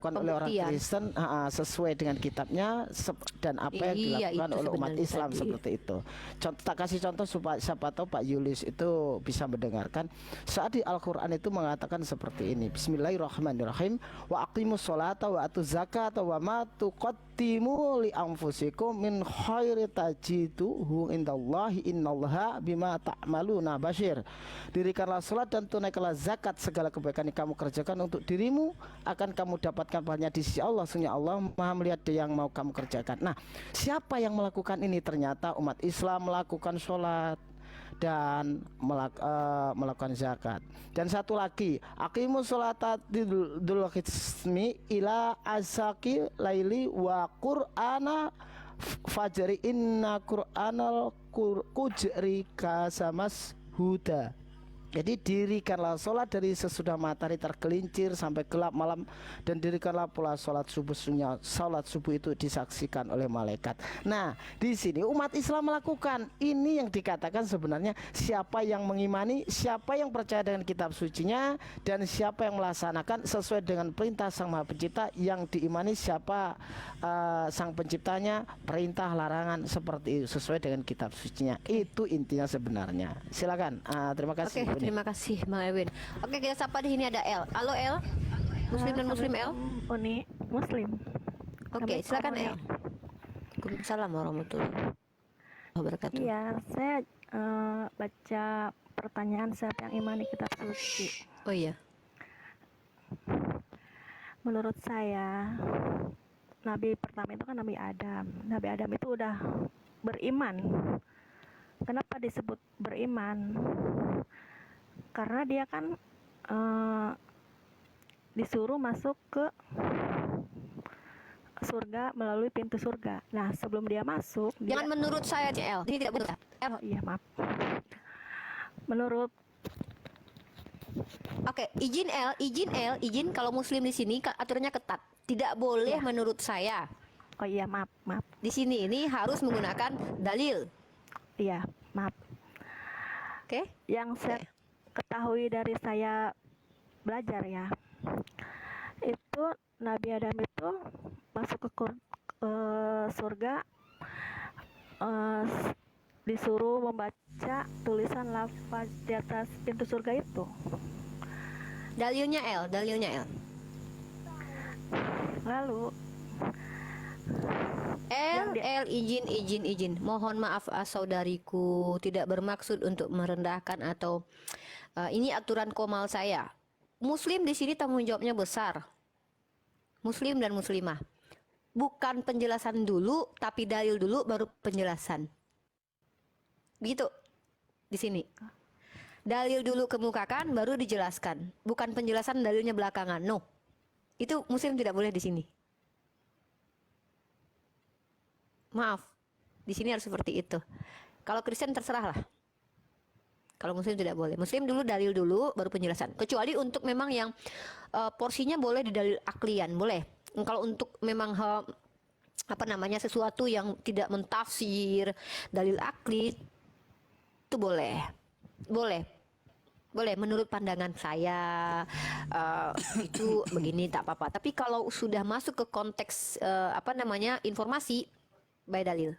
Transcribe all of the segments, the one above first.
oleh orang Kristen sesuai dengan kitabnya dan apa yang dilakukan oleh umat Islam seperti itu. Tak kasih contoh supaya siapa tahu Pak Yulis itu bisa mendengarkan. Saat di Al-Qur'an itu mengatakan seperti ini. Bismillahirrahmanirrahim. Wa aqimus sholata wa atuz zakata wa ma tuqaddimu li anfusikum min khairi tajiduhu indallahi innallaha bima ta'maluna basyir. Dirikanlah salat dan tunaikanlah zakat, segala kebaikan yang kamu kerjakan untuk dirimu akan kamu dapatkan banyak di sisi Allah. Sesungguhnya Allah Maha melihat yang mau kamu kerjakan. Nah, siapa yang melakukan ini? Ternyata umat Islam melakukan sholat dan melakukan zakat. Dan satu lagi, aqimus sholata dzul qismi ila asaki laili wa qur'ana fajri inna qur'anal kujri kasamas huda. Jadi dirikanlah sholat dari sesudah matahari tergelincir sampai gelap malam, dan dirikanlah pula sholat subuh. Sholat subuh itu disaksikan oleh malaikat. Nah, di sini umat Islam melakukan ini yang dikatakan sebenarnya siapa yang mengimani, siapa yang percaya dengan kitab sucinya, dan siapa yang melaksanakan sesuai dengan perintah Sang Maha Pencipta. Yang diimani siapa Sang Penciptanya, perintah larangan seperti itu sesuai dengan kitab sucinya. Itu intinya sebenarnya. Silakan. Terima kasih. Terima kasih Bang Erwin. Oke, kita sapa di sini ada El. Halo El. Muslim dan Muslim El. Uni Muslim. Oke, silakan El. Waalaikumsalam warahmatullahi wabarakatuh. Iya, saya baca pertanyaan siapa yang imani kitab suci. Oh iya. Menurut saya, Nabi pertama itu kan Nabi Adam. Nabi Adam itu udah beriman. Kenapa disebut beriman? Karena dia kan disuruh masuk ke surga melalui pintu surga. Nah, sebelum dia masuk, Jangan menurut saya, El. Ini tidak benar. Oh iya, maaf. Menurut Oke, izin kalau Muslim di sini aturannya ketat. Tidak boleh menurut saya. Oh iya, maaf. Di sini ini harus menggunakan dalil. Iya, maaf. Oke. Yang saya ketahui dari saya belajar ya, itu Nabi Adam itu masuk ke surga, disuruh membaca tulisan lafaz di atas pintu surga itu. Dalilnya El. Lalu izin. Mohon maaf saudariku, tidak bermaksud untuk merendahkan atau ini aturan komal saya. Muslim di sini tanggung jawabnya besar. Muslim dan muslimah. Bukan penjelasan dulu, tapi dalil dulu baru penjelasan. Begitu. Di sini. Dalil dulu kemukakan baru dijelaskan. Bukan penjelasan dalilnya belakangan. No. Itu muslim tidak boleh di sini. Maaf, di sini harus seperti itu. Kalau Kristen terserah lah. Kalau Muslim tidak boleh. Muslim dulu dalil dulu, baru penjelasan. Kecuali untuk memang yang porsinya boleh di dalil aklian, boleh. Kalau untuk memang sesuatu yang tidak mentafsir dalil akli, itu boleh. Boleh menurut pandangan saya itu begini tak apa-apa. Tapi kalau sudah masuk ke konteks informasi by dalil.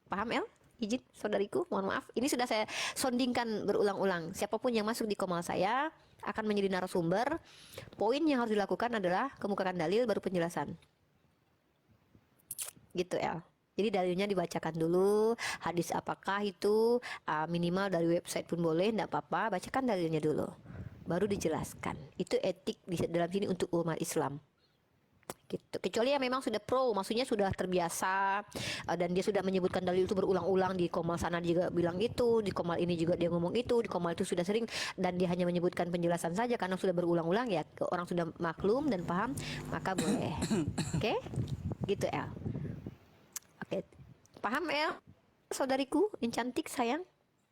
Paham El? Izin saudariku, mohon maaf. Ini sudah saya sondingkan berulang-ulang. Siapapun yang masuk di komal saya akan menjadi narasumber. Poin yang harus dilakukan adalah kemukakan dalil baru penjelasan. Gitu El. Jadi dalilnya dibacakan dulu. Hadis apakah itu, minimal dari website pun boleh, enggak apa-apa. Bacakan dalilnya dulu, baru dijelaskan. Itu etik di dalam sini untuk umat Islam. Gitu. Kecuali yang memang sudah pro, maksudnya sudah terbiasa dan dia sudah menyebutkan dalil itu berulang-ulang. Di komal sana juga bilang itu, di komal ini juga dia ngomong itu, di komal itu sudah sering, dan dia hanya menyebutkan penjelasan saja karena sudah berulang-ulang, ya orang sudah maklum dan paham, maka boleh. Oke? Gitu El. Oke. Paham El? Saudariku yang cantik sayang?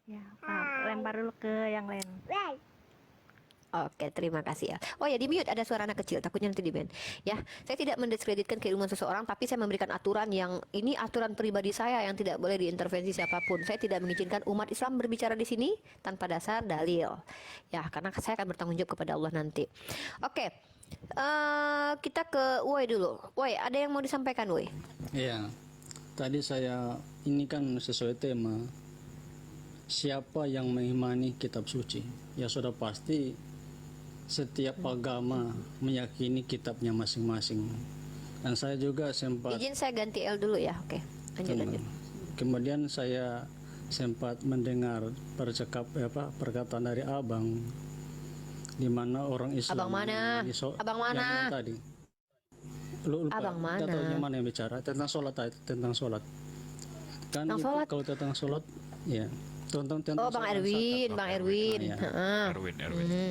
Ya, paham. Lempar dulu ke yang lain. Oke, terima kasih ya. Oh ya, di mute ada suara anak kecil, takutnya nanti di ban. Ya, saya tidak mendiskreditkan keilmuan seseorang, tapi saya memberikan aturan yang ini aturan pribadi saya yang tidak boleh diintervensi siapapun. Saya tidak mengizinkan umat Islam berbicara di sini tanpa dasar dalil. Ya, karena saya akan bertanggung jawab kepada Allah nanti. Oke. Kita ke Woi dulu. Woi, ada yang mau disampaikan, Woi? Iya, tadi saya ini kan sesuai tema siapa yang mengimani kitab suci. Ya sudah pasti setiap agama meyakini kitabnya masing-masing. Dan saya juga sempat Izin saya ganti L dulu ya. Oke, lanjut. kemudian saya sempat mendengar perkataan dari abang di mana orang Islam Abang mana? Abang mana? yang tadi lupa, Abang mana? nggak tahu yang mana yang bicara tentang sholat kan Tentang itu, sholat? kalau tentang sholat ya tentang Oh, Bang sholat Erwin, zakat. Bang Erwin. Iya. Heeh. Erwin.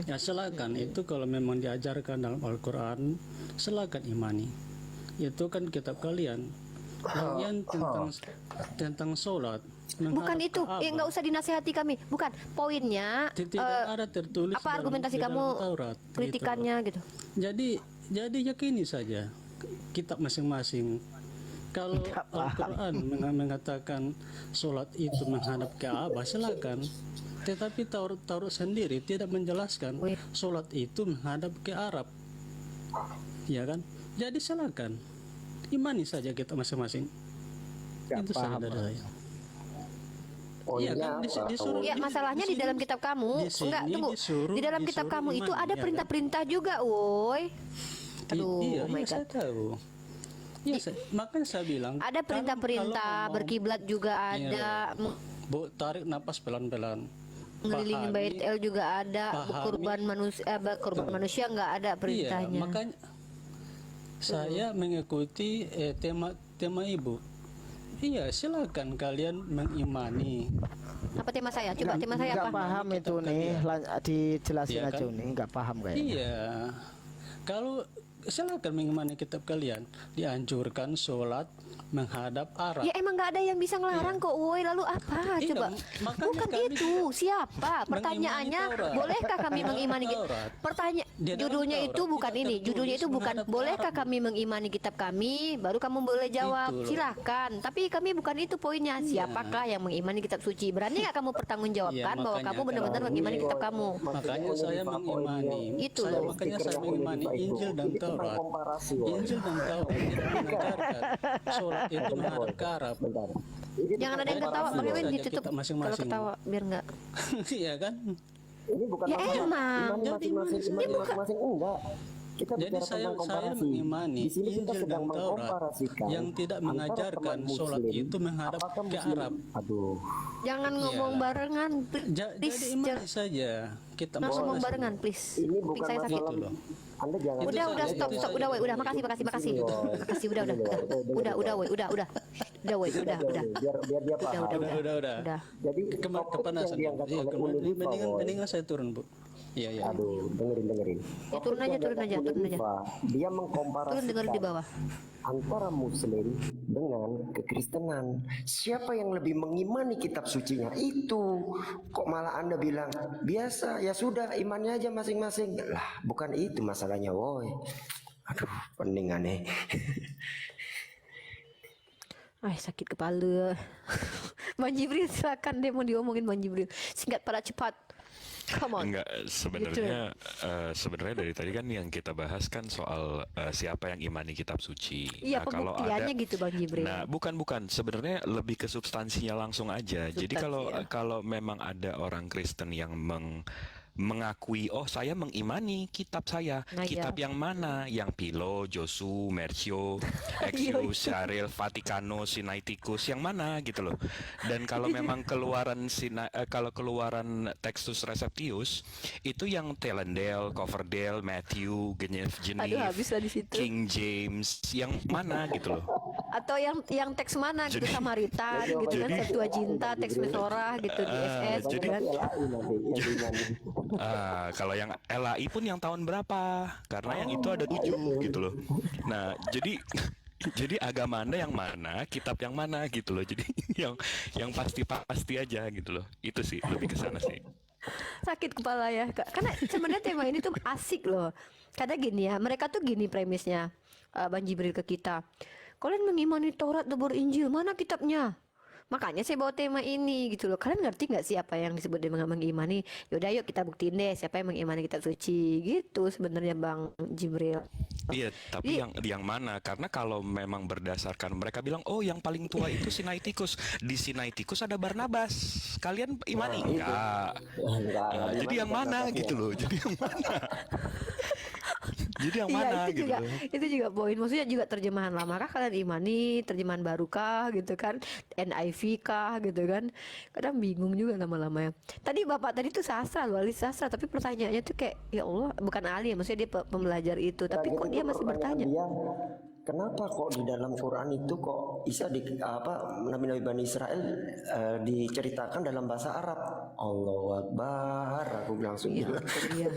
Ya silakan, itu kalau memang diajarkan dalam Al-Quran silakan imani, itu kan kitab kalian tentang sholat Bukan menghadap itu, ke nggak usah dinasehati kami. Bukan, poinnya. tidak ada tertulis Apa dalam- argumentasi di dalam kamu, Taurat, kritikannya gitu? Jadi yakini saja kitab masing-masing. Kalau Al-Quran mengatakan sholat itu menghadap ke Ka'bah, silakan. Tetapi Taurat sendiri tidak menjelaskan sholat itu menghadap ke Arab, ya kan? Jadi silakan imani saja kita masing-masing. Itu saja dari saya. Iya kan disuruh. Ya, masalahnya di dalam kitab kamu. Enggak, tunggu. Di dalam kitab kamu itu ada perintah-perintah juga, woi. Aduh, Iya, oh my saya God. tahu. Iya, makanya saya bilang Ada perintah-perintah, kalau ngomong- berkiblat juga ada, Bu, tarik napas pelan-pelan. ngelilingin bait El juga ada, berkorban manusia nggak ada perintahnya. Iya, makanya saya mengikuti tema ibu. Iya, silakan kalian mengimani. Apa tema saya? Coba tema saya Nggak apa? paham itu nih, dijelasin Iya aja kan? nih, nggak paham kayaknya. Iya, kalau silakan mengimani kitab kalian, dianjurkan sholat menghadap Arab. Ya emang nggak ada yang bisa ngelarang kok, woi. Lalu apa? Iya, Coba. makanya Bukan kami itu. Siapa? Pertanyaannya, Taurat. bolehkah kami mengimani Taurat. Di dalam Judulnya Taurat itu bukan tidak ini. Judulnya itu tertulis bukan menghadap ke bolehkah Arab. kami mengimani kitab kami, baru kamu boleh jawab. Itu loh. Silahkan. Tapi kami bukan itu poinnya. Siapakah yang mengimani kitab suci? Berani nggak kamu pertanggungjawabkan Iya, bahwa makanya kamu benar-benar kalau- mengimani kitab kamu? Makanya saya mengimani. Itu Saya loh. makanya saya mengimani Injil dan Taurat. Injil dan Taurat itu mengajarkan sholat itu menghadap ke Arab. Jangan ada yang ketawa, Bang Ewin Saja ditutup. kita Kalau masing-masing. ketawa biar nggak. Iya kan? Ini bukan Ya masalah emang. imani masing-masing enggak. Kita Jadi bicara saya tentang komparasi. mengimani Di sini kita Injil sedang dan Taurat mengkomparasikan yang tidak antara mengajarkan teman sholat Muslim, itu menghadap apakah ke Muslim- Arab. Aduh, Jangan ngomong Iya. barengan, Jadi please. imani saja kita Jangan ngomong masing-masing. barengan, please. ini Kuping bukan saya sakit. masalah. Gitu loh. Anda jangan. Itu Udah, saja, stop, itu stop, saja. udah, woi, udah, makasih. Makasih, udah, woi, udah. Udah, woi, udah. Biar dia paham. Udah. Jadi Kepanasan. yang diangkat Iya, oleh Uni Rifa, Boy. mendingan saya turun, Bu. Iya. Aduh, dengerin. Ya, turun aja. Dia mengkomparasikan Turun dengerin di bawah. antara Muslim dengan kekristenan. Siapa yang lebih mengimani kitab sucinya? Itu. Kok malah Anda bilang biasa, ya sudah imannya aja masing-masing. Lah, bukan itu masalahnya, woi. Aduh, pening aneh. Ay, sakit kepala. Bang Jibril, silakan deh mau diomongin Bang Jibril. Singkat pada cepat. Come on. Enggak, sebenarnya dari tadi kan yang kita bahas kan soal siapa yang imani kitab suci. Iya, kalau pembuktiannya gitu Bang Jibril. Nah, bukan sebenarnya lebih ke substansinya langsung aja. Jadi Substansi, ya. kalau memang ada orang Kristen yang mengakui, oh saya mengimani kitab saya. Nah, Kitab iya. yang mana? Yang Pilo, Josu, Mercio, Exodus, Syaril, Vaticano, Sinaiticus, yang mana gitu loh. Dan kalau memang kalau keluaran Textus Receptius itu yang Telendale, Coverdale, Matthew, Aduh, Geneve, habis lah di situ. King James, yang mana gitu loh. Atau yang teks mana gitu, Jadi- Samaritan gitu kan, Septuaginta, teks Mesorah gitu di SS gitu kan. LAI nanti yang diimani. Kalau yang LAI pun yang tahun berapa? Karena yang itu ada 7 gitu loh. Nah, jadi agama Anda yang mana, kitab yang mana gitu loh. Jadi yang pasti aja gitu loh. Itu sih lebih ke sana sih. Sakit kepala ya Kak. Karena sebenarnya tema ini tuh asik loh. Karena gini ya, mereka tuh gini premisnya, Bang Jibril ke kita. Kalian mengimani Taurat, Zabur, Injil, mana kitabnya? Makanya saya bawa tema ini gitu loh. Kalian ngerti nggak sih apa yang disebut dengan mengimani? Yaudah yuk kita buktiin deh siapa yang mengimani kitab suci gitu sebenarnya Bang Jibril. Iya, tapi yang mana? Karena kalau memang berdasarkan mereka bilang, oh yang paling tua itu Sinaiticus. Di Sinaiticus ada Barnabas. Kalian imani enggak? Nah, jadi yang mana gitu loh? Jadi yang mana? Jadi yang mana Iya, gitu loh? itu juga poin. Maksudnya juga terjemahan lama kah kalian imani, terjemahan baru kah gitu kan, NIV kah gitu kan. Kadang bingung juga lama-lama ya. Tadi bapak tadi tuh sastra loh, ahli sastra, tapi pertanyaannya tuh kayak ya Allah, bukan ahli ya, maksudnya dia pembelajar itu, tapi kok dia masih bertanya. Dia, kenapa kok di dalam Quran itu kok Isa Nabi-Nabi Bani Israel diceritakan dalam bahasa Arab? Allahu Akbar, aku langsung bilang. Iya.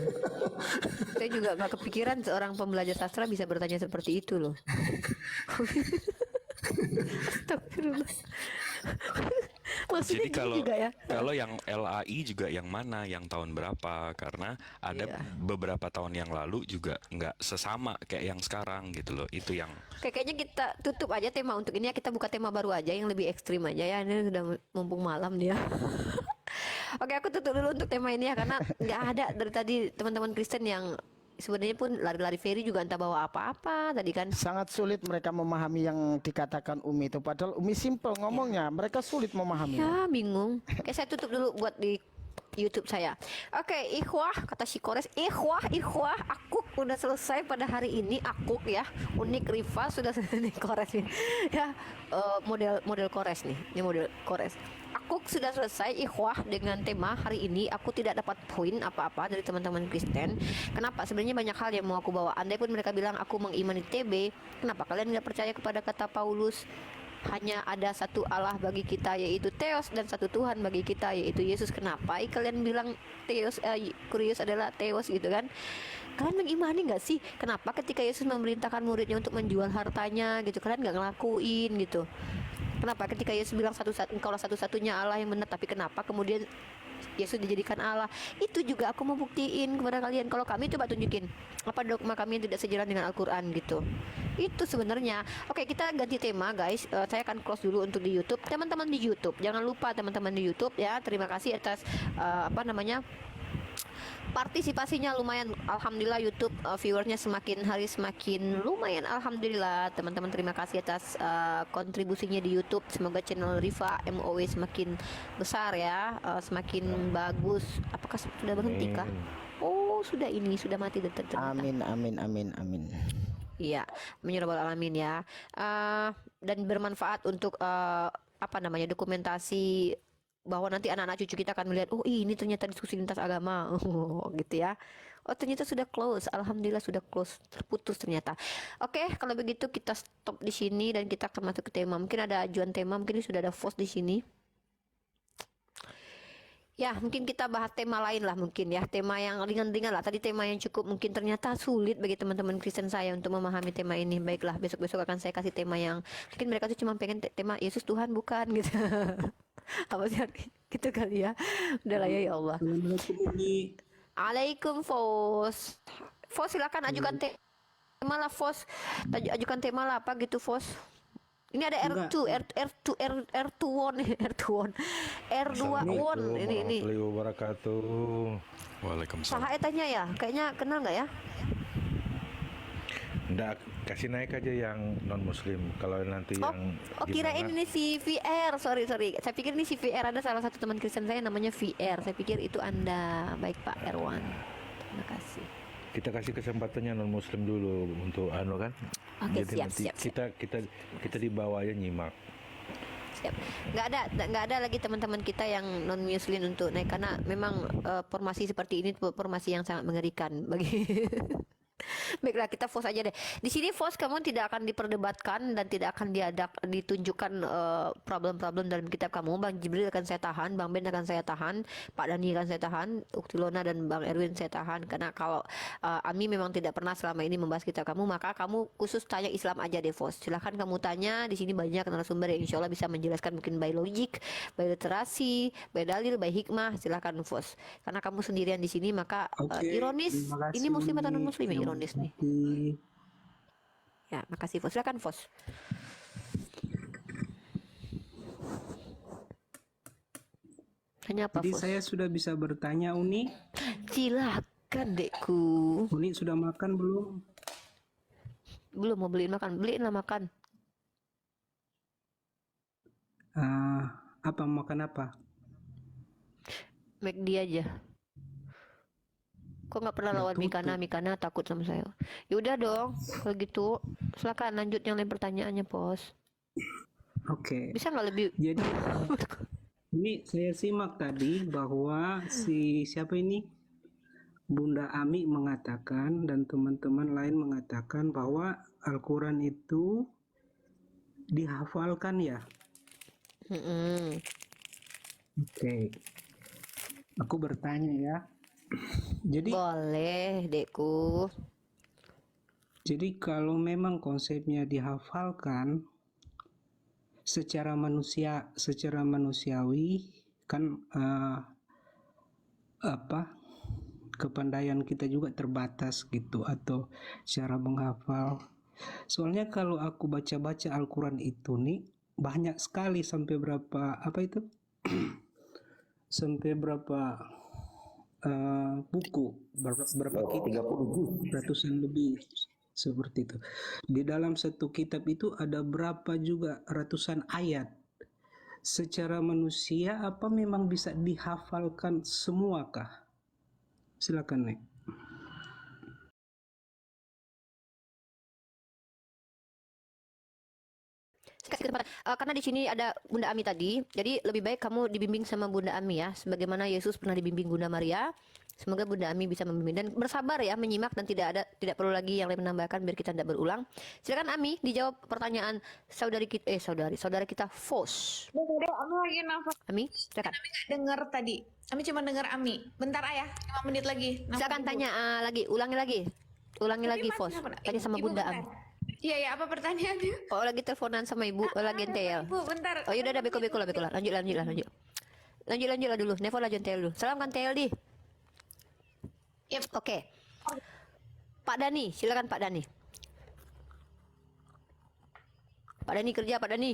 Saya juga gak kepikiran seorang pembelajar sastra bisa bertanya seperti itu loh. Astagfirullah. Maksudnya Jadi kalau juga ya. kalau yang LAI juga yang mana, yang tahun berapa? Karena ada beberapa tahun yang lalu juga nggak sesama kayak yang sekarang gitu loh. Itu yang Kayaknya kita tutup aja tema untuk ini ya. Kita buka tema baru aja yang lebih ekstrim aja ya. Ini sudah mumpung malam dia. Oke, aku tutup dulu untuk tema ini ya, karena nggak ada dari tadi teman-teman Kristen yang sebenarnya pun lari-lari Ferry juga entah bawa apa-apa tadi kan. Sangat sulit mereka memahami yang dikatakan Umi itu. Padahal Umi simple ngomongnya, mereka sulit memahami. Ya bingung. Oke, saya tutup dulu buat di YouTube saya. Oke, ikhwah kata si Kores, ikhwah, aku udah selesai pada hari ini. Aku ya, Unik Riva sudah selesai Kores nih. Ya, model Kores nih. Ini model Kores. Aku sudah selesai ikhwah dengan tema hari ini. Aku tidak dapat poin apa-apa dari teman-teman Kristen. Kenapa? Sebenarnya banyak hal yang mau aku bawa. Andai pun mereka bilang aku mengimani TB, kenapa kalian nggak percaya kepada kata Paulus? Hanya ada satu Allah bagi kita yaitu Theos, dan satu Tuhan bagi kita yaitu Yesus. Kenapa kalian bilang Theos, Kurios adalah Theos gitu kan? Kalian mengimani nggak sih? Kenapa ketika Yesus memerintahkan muridnya untuk menjual hartanya gitu, kalian nggak ngelakuin gitu? Kenapa ketika Yesus bilang engkaulah satu-satunya Allah yang benar, tapi kenapa kemudian Yesus dijadikan Allah? Itu juga aku mau buktiin kepada kalian. Kalau kami coba tunjukin apa dogma kami yang tidak sejalan dengan Al-Quran gitu. Itu sebenarnya. Oke, kita ganti tema guys. Saya akan close dulu untuk di YouTube. Teman-teman di YouTube, jangan lupa teman-teman di YouTube ya. Terima kasih atas partisipasinya lumayan. Alhamdulillah YouTube viewersnya semakin hari semakin lumayan. Alhamdulillah teman-teman, terima kasih atas kontribusinya di YouTube. Semoga channel Riva MOW semakin besar ya, semakin bagus. Apakah sudah berhenti kah? Oh sudah, ini sudah mati ternyata. Amin, amin, amin, amin. Iya, amin ya rabbal alamin ya. Dan bermanfaat untuk dokumentasi bahwa nanti anak-anak cucu kita akan melihat, oh ini ternyata diskusi lintas agama, gitu ya. Oh ternyata sudah close, alhamdulillah sudah close, terputus ternyata. Oke, kalau begitu kita stop di sini dan kita akan masuk ke tema. Mungkin ada ajuan tema, mungkin sudah ada post di sini. Ya, mungkin kita bahas tema lain lah mungkin ya, tema yang ringan-ringan lah. Tadi tema yang cukup mungkin ternyata sulit bagi teman-teman Kristen saya untuk memahami tema ini. Baiklah, besok-besok akan saya kasih tema yang mungkin mereka tuh cuma pengen tema Yesus Tuhan bukan gitu. Apa sih gitu kali ya. Udahlah ya Allah. Alaikum Fos. Fos silakan ajukan tema lah Fos. Ajukan tema lah apa gitu Fos. Ini ada R2 won ini. Warahmatullahi wabarakatuh. Waalaikumsalam. Saha tanya ya, kayaknya kenal nggak ya? Nggak, kasih naik aja yang non muslim. Kalau nanti yang kirain ini si VR. Sorry. Saya pikir ini si VR, ada salah satu teman Kristen saya namanya VR. Saya pikir itu Anda. Baik Pak Erwan. Terima kasih. kita kasih kesempatannya non muslim dulu untuk kan. Oke, jadi siap. kita di bawahnya nyimak. Siap. Nggak ada lagi teman-teman kita yang non muslim untuk naik, karena memang formasi seperti ini formasi yang sangat mengerikan bagi Baiklah, kita Fos aja deh. Di sini Fos kamu tidak akan diperdebatkan dan tidak akan ditunjukkan problem-problem dalam kitab kamu. Bang Jibril akan saya tahan, Bang Ben akan saya tahan, Pak Dani akan saya tahan, Uktilona dan Bang Erwin saya tahan. Karena kalau Ami memang tidak pernah selama ini membahas kitab kamu, maka kamu khusus tanya Islam aja deh Fos. Silahkan kamu tanya. Di sini banyak narasumber yang insya Allah bisa menjelaskan, mungkin by logik, by literasi, by dalil, by hikmah. Silahkan Fos. Karena kamu sendirian di sini, maka ironis. Ini muslim atau non muslim ya? Ironis nih. Ya, makasih Fos. Silakan Fos. Pertanyaannya apa, Jadi Fos? saya sudah bisa bertanya, Uni. Silakan, Dekku. Uni sudah makan belum? Belum mau beliin makan, beliin lah makan. Apa makan apa? McD aja. Kok nggak pernah Udah lawan tutup. Mikana takut sama saya. Ya udah dong, kalau gitu silakan lanjut yang lain pertanyaannya, Pos. Oke. Bisa nggak lebih? Jadi ini saya simak tadi bahwa siapa ini Bunda Ami mengatakan dan teman-teman lain mengatakan bahwa Al-Quran itu dihafalkan ya. Mm-mm. Oke. Aku bertanya ya. Jadi Boleh, Dekku. Jadi kalau memang konsepnya dihafalkan secara manusiawi kan kepandaian kita juga terbatas gitu atau cara menghafal. Soalnya kalau aku baca-baca Al-Quran itu nih banyak sekali sampai berapa sampai berapa buku, berapa kitab, 30 ratusan lebih seperti itu. Di dalam satu kitab itu ada berapa juga ratusan ayat. Secara manusia apa memang bisa dihafalkan semua kah? Silakan, Nek. Kasih kesempatan. Karena di sini ada Bunda Ami tadi, jadi lebih baik kamu dibimbing sama Bunda Ami ya, sebagaimana Yesus pernah dibimbing Bunda Maria. Semoga Bunda Ami bisa membimbing dan bersabar ya, menyimak dan tidak perlu lagi yang lain menambahkan biar kita tidak berulang. Silakan Ami dijawab pertanyaan saudara kita Fos. Dede, Ami lagi nafas. Ami, silakan. Dengar tadi. Ami cuma dengar Ami. Bentar ayah, 5 menit lagi. Nafas Silakan dulu. tanya ulangi lagi Tapi Fos. Mas, Tanya sama Ibu, Bunda bentar. Ami. Iya ya, apa pertanyaannya? Oh lagi teleponan sama ibu, lagi NTL. Ibu, bentar. Oh yaudah beko lah. Lanjut lah dulu. Nevo lanjut NTL dulu. Salam kan TL di. Yep. Oke. Pak Dani, silakan Pak Dani. Pak Dani kerja, Pak Dani.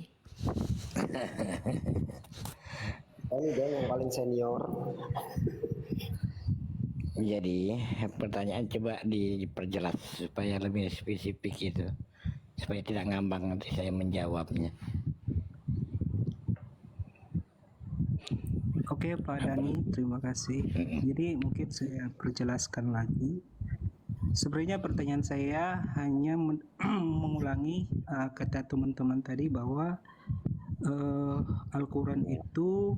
Ini dia yang paling senior. Jadi pertanyaan coba diperjelas supaya lebih spesifik itu, supaya tidak ngambang nanti saya menjawabnya. Oke Pak Dani, terima kasih. Jadi mungkin saya perjelaskan lagi. Sebenarnya pertanyaan saya hanya mengulangi kata teman-teman tadi bahwa Al-Quran itu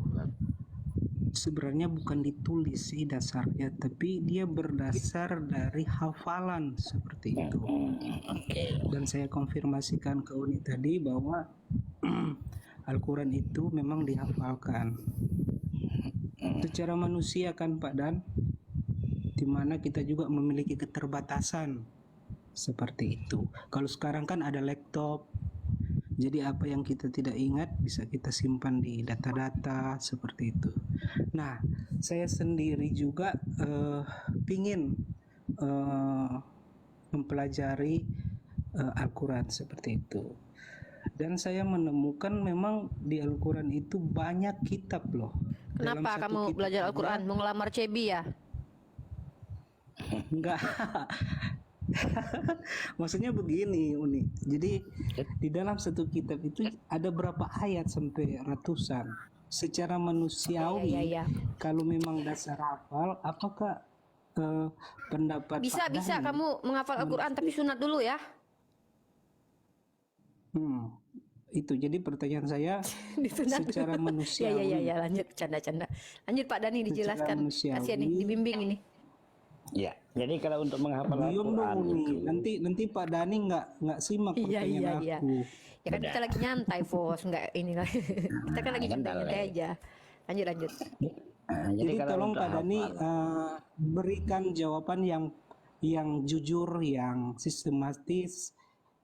sebenarnya bukan ditulis sih dasarnya, tapi dia berdasar dari hafalan seperti itu. Dan saya konfirmasikan ke Uni tadi bahwa Al-Quran itu memang dihafalkan secara manusia kan Pak Dan, dimana kita juga memiliki keterbatasan seperti itu. Kalau sekarang kan ada laptop, jadi apa yang kita tidak ingat bisa kita simpan di data-data seperti itu. Nah, saya sendiri juga pingin mempelajari Al-Quran seperti itu. Dan saya menemukan memang di Al-Quran itu banyak kitab loh. Kenapa kamu belajar Al-Quran? Mau ngelamar Cebi ya? Enggak. Maksudnya begini Uni. Jadi di dalam satu kitab itu ada berapa ayat sampai ratusan. Secara manusiawi, kalau memang dasar hafal, apakah pendapat Bisa Pak Dani, kamu menghafal Al-Quran tapi sunat dulu ya? Itu jadi pertanyaan saya secara manusiawi. Ya lanjut canda. Lanjut Pak Dani dijelaskan. Kasihan nih dibimbing ini. Ya, jadi kalau untuk menghafal Diam Al-Quran dong itu, nanti Pak Dani nggak simak pertanyaan Iya. aku. Ya kan kita lagi nyantai Fos, nggak ini lah. Kita kan lagi nyantai aja. Lanjut. Jadi tolong Pak Dani berikan jawaban yang jujur, yang sistematis,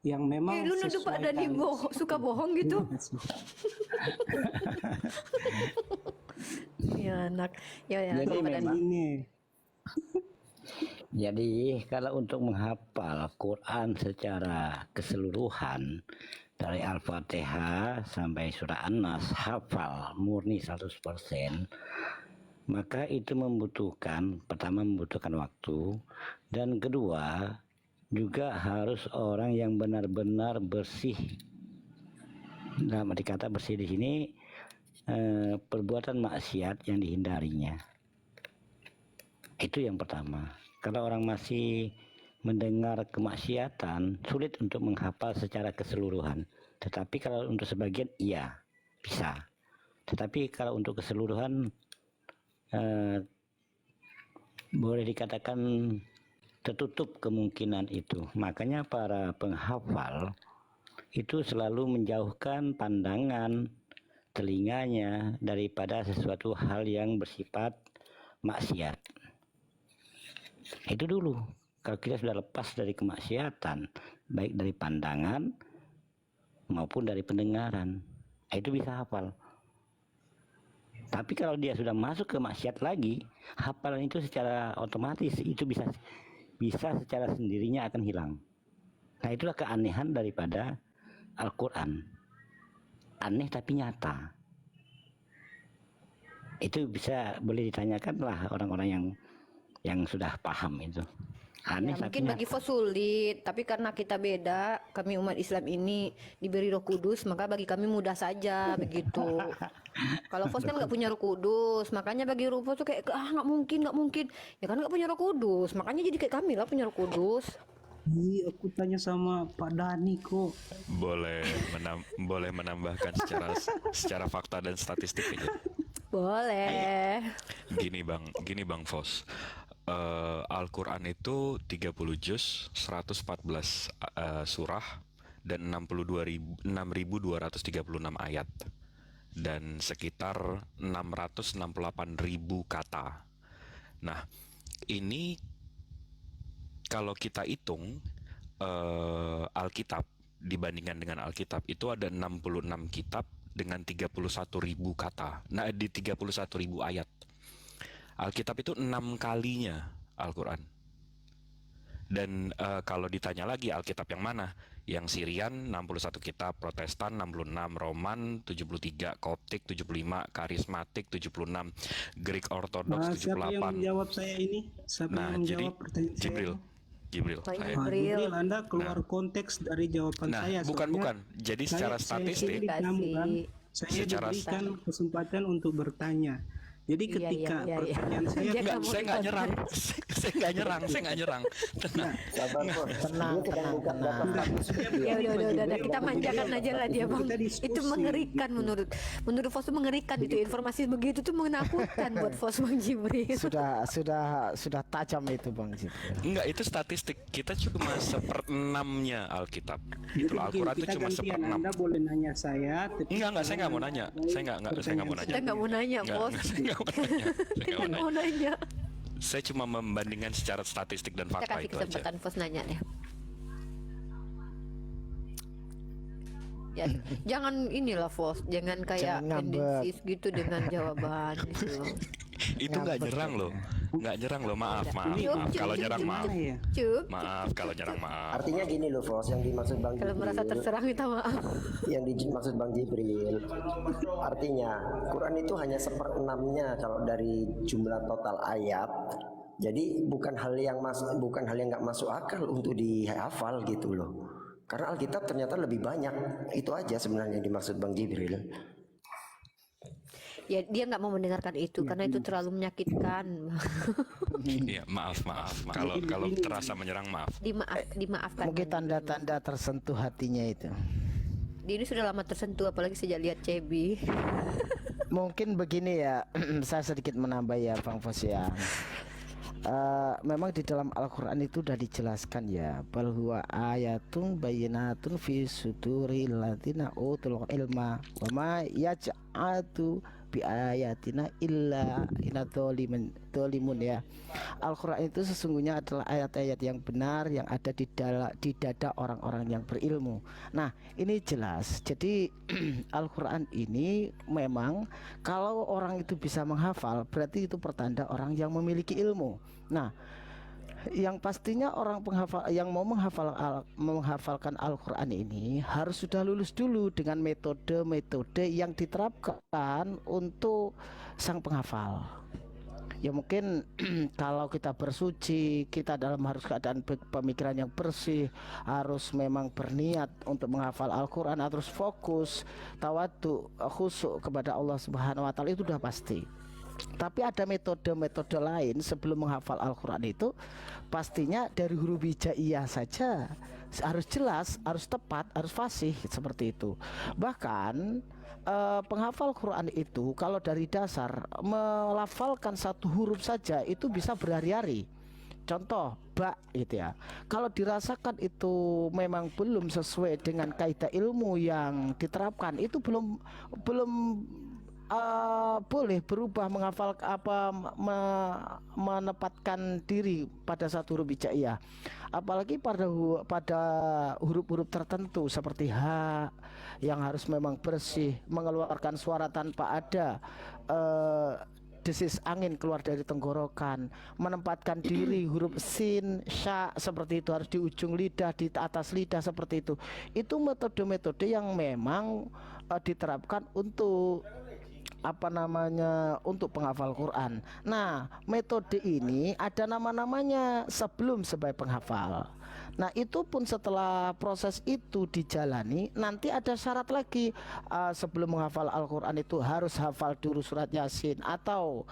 yang memang Lu nuduh Pak Dani suka bohong gitu. Ya anak. Ya Jadi Pak Dani. Ini. Jadi kalau untuk menghafal Quran secara keseluruhan dari Al-Fatihah sampai surah An-Nas hafal murni 100%, maka itu pertama membutuhkan waktu, dan kedua juga harus orang yang benar-benar bersih. Dalam arti kata bersih di sini perbuatan maksiat yang dihindarinya. Itu yang pertama. Kalau orang masih mendengar kemaksiatan, sulit untuk menghafal secara keseluruhan. Tetapi kalau untuk sebagian iya, bisa. Tetapi kalau untuk keseluruhan boleh dikatakan tertutup kemungkinan itu. Makanya para penghafal itu selalu menjauhkan pandangan telinganya daripada sesuatu hal yang bersifat maksiat. Itu dulu. Kalau kita sudah lepas dari kemaksiatan, baik dari pandangan maupun dari pendengaran, itu bisa hafal. Tapi kalau dia sudah masuk ke maksiat lagi, hafalan itu secara otomatis itu bisa secara sendirinya akan hilang. Nah, itulah keanehan daripada Al-Quran. Aneh tapi nyata. Itu boleh ditanyakan lah orang-orang yang sudah paham itu. Aneh Ya, tapi mungkin bagi Fos sulit, tapi karena kita beda, kami umat Islam ini diberi Roh Kudus, maka bagi kami mudah saja begitu. Kalau Fos kan nggak punya Roh Kudus, makanya bagi Fos tuh kayak nggak mungkin. Ya kan nggak punya Roh Kudus, makanya jadi kayak kami lah punya Roh Kudus. Iya, aku tanya sama Pak Dani kok. Boleh menambahkan secara fakta dan statistik aja. Boleh. Gini Bang Fos. Al-Quran itu 30 juz, 114 surah, dan 6.236 ayat, dan sekitar 668.000 kata. Nah, ini kalau kita hitung Alkitab dibandingkan dengan Alkitab, itu ada 66 kitab dengan 31.000 kata. Nah, di 31.000 ayat. Alkitab itu 6 kalinya Al-Quran. Dan kalau ditanya lagi Alkitab yang mana? Yang Syrian 61 kitab, Protestan 66, Roman 73, Koptik 75, Karismatik 76, Greek Ortodoks 78. Siapa yang menjawab saya ini? Siapa yang menjawab pertanyaan Jibril. saya? Jibril. Jibril, Anda keluar konteks dari jawaban saya. Bukan. Jadi secara statistik. Saya diberikan kesempatan untuk bertanya. Jadi ketika pertanyaan saya saya nggak nyerang. Saya nggak nyerang. Tenang. Ya udah kita manjakan aja lah dia, Bang. Itu mengerikan menurut Fos, mengerikan itu, informasi begitu tuh menakutkan buat Fos, Bang Jibril. Sudah tajam itu, Bang Jibril. Enggak, itu statistik. Kita cuma 1/6-nya Alkitab. Itu Al-Quran itu cuma 1/6. Anda boleh nanya saya. Enggak, saya nggak mau nanya. Saya nggak mau nanya. Kita nggak mau nanya, Fos. Saya mau nanya. Saya cuma membandingkan secara statistik dan Kita fakta kasih itu aja. kesempatan Fos nanya deh. Ya, jangan inilah Fos, jangan kayak tendensis gitu dengan jawaban gitu. Itu nggak nyerang loh, maaf. Kalau nyerang maaf. Maaf kalau nyerang maaf. Artinya gini loh Fos, yang dimaksud Bang Kalau Jibril, merasa terserang minta maaf. yang dimaksud Bang Jibril, artinya Quran itu hanya 1/6-nya kalau dari jumlah total ayat. Jadi bukan hal yang nggak masuk akal untuk dihafal gitu loh. Karena Alkitab ternyata lebih banyak. Itu aja sebenarnya yang dimaksud Bang Jibril. Ya dia nggak mau mendengarkan itu karena itu terlalu menyakitkan. Iya, maaf. Kalau terasa menyerang, maaf. Dimaafkan. Mungkin tanda-tanda tersentuh hatinya itu. Dia ini sudah lama tersentuh, apalagi sejak lihat Cebi. Mungkin begini ya, saya sedikit menambah ya, Bang Fos ya. Memang di dalam Al-Quran itu sudah dijelaskan ya, bal huwa ayatun bayyinatun fi suduril ladzina utul ilma wa ma yaj'atu bi ayatina illa inadzalimun ya. Al-Quran itu sesungguhnya adalah ayat-ayat yang benar yang ada di dada orang-orang yang berilmu. Nah, ini jelas. Jadi Al-Quran ini memang kalau orang itu bisa menghafal, berarti itu pertanda orang yang memiliki ilmu. Nah, yang pastinya orang yang mau menghafalkan Al-Quran ini harus sudah lulus dulu dengan metode-metode yang diterapkan untuk sang penghafal. Ya mungkin kalau kita bersuci, kita dalam harus keadaan pemikiran yang bersih, harus memang berniat untuk menghafal Al-Quran, harus fokus, tawadu, khusyuk kepada Allah Subhanahu Wa Taala, itu udah pasti. Tapi ada metode-metode lain sebelum menghafal Al-Quran itu, pastinya dari huruf hijaiyah saja harus jelas, harus tepat, harus fasih, seperti itu. Bahkan penghafal Quran itu kalau dari dasar melafalkan satu huruf saja itu bisa berhari-hari. Contoh ba gitu ya. Kalau dirasakan itu memang belum sesuai dengan kaidah ilmu yang diterapkan, itu belum boleh berubah menghafal menempatkan diri pada satu huruf hijaiyah. Apalagi pada huruf-huruf tertentu seperti H yang harus memang bersih, mengeluarkan suara tanpa ada desis angin keluar dari tenggorokan, menempatkan diri huruf sin, sya seperti itu, harus di ujung lidah, di atas lidah seperti itu. Itu metode-metode yang memang diterapkan untuk untuk penghafal Quran. Nah, metode ini ada nama-namanya sebelum sebagai penghafal. Nah, itu pun setelah proses itu dijalani, nanti ada syarat lagi. Sebelum menghafal Al-Quran itu harus hafal dulu surat Yasin atau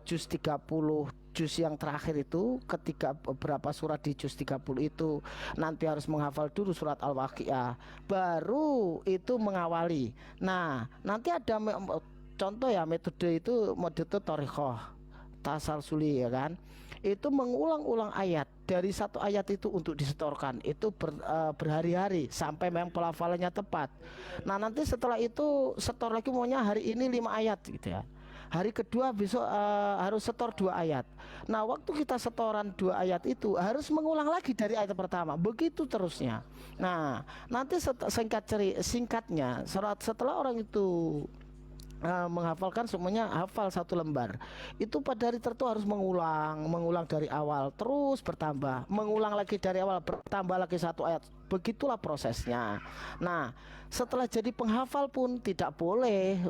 juz 30, juz yang terakhir itu, ketika beberapa surat di juz 30 itu nanti harus menghafal dulu surat Al-Waqiah, baru itu mengawali. Nah, nanti ada contoh ya, metode itu metode thoriqah tasalsuli, ya kan, itu mengulang-ulang ayat dari satu ayat itu untuk disetorkan itu berhari-hari sampai memang pelafalannya tepat. Nah, nanti setelah itu setor lagi, maunya hari ini 5 ayat gitu ya, hari kedua besok harus setor 2 ayat. Nah, waktu kita setoran 2 ayat itu harus mengulang lagi dari ayat pertama, begitu terusnya. Nah, nanti singkatnya setelah orang itu menghafalkan semuanya, hafal satu lembar itu pada hari tertentu harus mengulang dari awal, terus bertambah, mengulang lagi dari awal, bertambah lagi 1 ayat, begitulah prosesnya. Nah, setelah jadi penghafal pun tidak boleh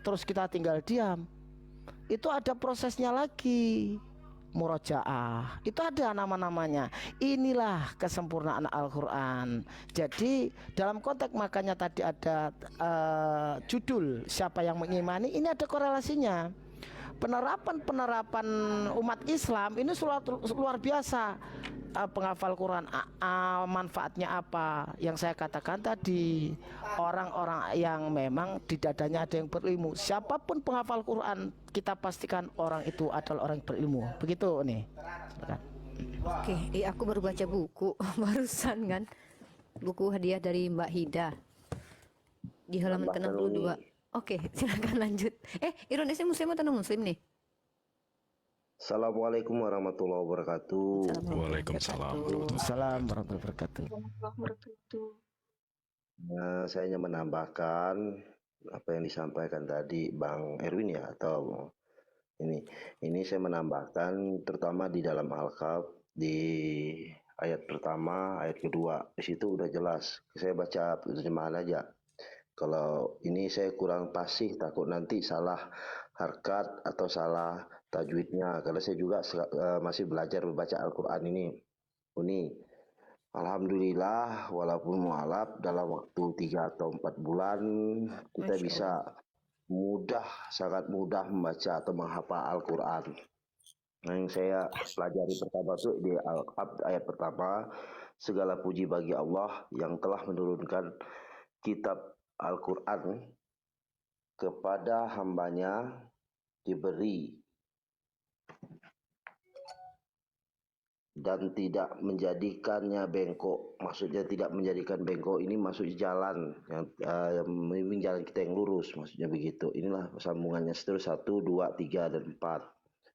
terus kita tinggal diam, itu ada prosesnya lagi, murojaah, itu ada nama-namanya. Inilah kesempurnaan Al-Quran. Jadi dalam konteks, makanya tadi ada judul siapa yang mengimani, ini ada korelasinya. Penerapan umat Islam ini luar biasa. Penghafal Quran manfaatnya apa? Yang saya katakan tadi, orang-orang yang memang di dadanya ada yang berilmu. Siapapun penghafal Quran, kita pastikan orang itu adalah orang yang berilmu. Begitu nih. Oke, aku baru baca buku barusan kan, buku hadiah dari Mbak Hida di halaman ke-62. Oke, silakan lanjut. Ironisnya muslim atau non muslim nih? Assalamualaikum warahmatullahi wabarakatuh. Waalaikumsalam. Warahmatullahi wabarakatuh. Nah, saya hanya menambahkan apa yang disampaikan tadi Bang Erwin ya, atau ini saya menambahkan terutama di dalam Al-Kahf di ayat pertama, ayat kedua, di situ udah jelas. Saya baca terjemahan aja. Kalau ini saya kurang fasih, takut nanti salah harkat atau salah tajwidnya, karena saya juga masih belajar membaca Al-Quran ini. Alhamdulillah, walaupun mualaf, dalam waktu 3 atau 4 bulan kita bisa sangat mudah membaca atau menghafal Al-Quran. Nah, yang saya pelajari pertama itu di ayat pertama, segala puji bagi Allah yang telah menurunkan kitab Al-Quran kepada hambanya, diberi dan tidak menjadikannya bengkok. Maksudnya tidak menjadikan bengkok ini maksudnya jalan yang memimpin jalan kita yang lurus, maksudnya begitu. Inilah sambungannya terus 1, 2, 3 dan 4.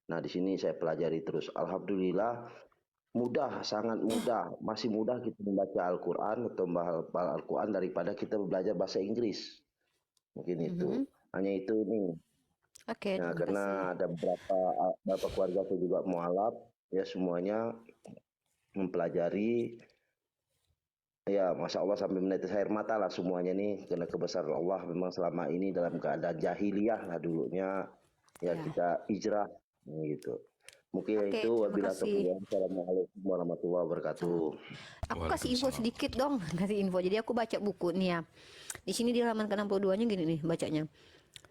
Nah, di sini saya pelajari terus. Alhamdulillah mudah, sangat mudah, masih mudah kita membaca Al-Quran atau menghafal Al-Quran daripada kita belajar bahasa Inggris. Mungkin itu. Hanya itu nih. Oke, Nah, karena ada beberapa keluarga saya juga mualaf, ya semuanya mempelajari, ya Masya Allah sampai menetes air mata lah semuanya nih, karena kebesaran Allah memang selama ini dalam keadaan jahiliyah lah dulunya. ya kita hijrah gitu. Mungkin Oke, itu terima wabillahi kasih. taufiq. Assalamualaikum warahmatullahi wabarakatuh. Aku kasih info sedikit dong, kasih info. Jadi aku baca buku nih ya. Di sini di halaman ke-62-nya gini nih bacanya.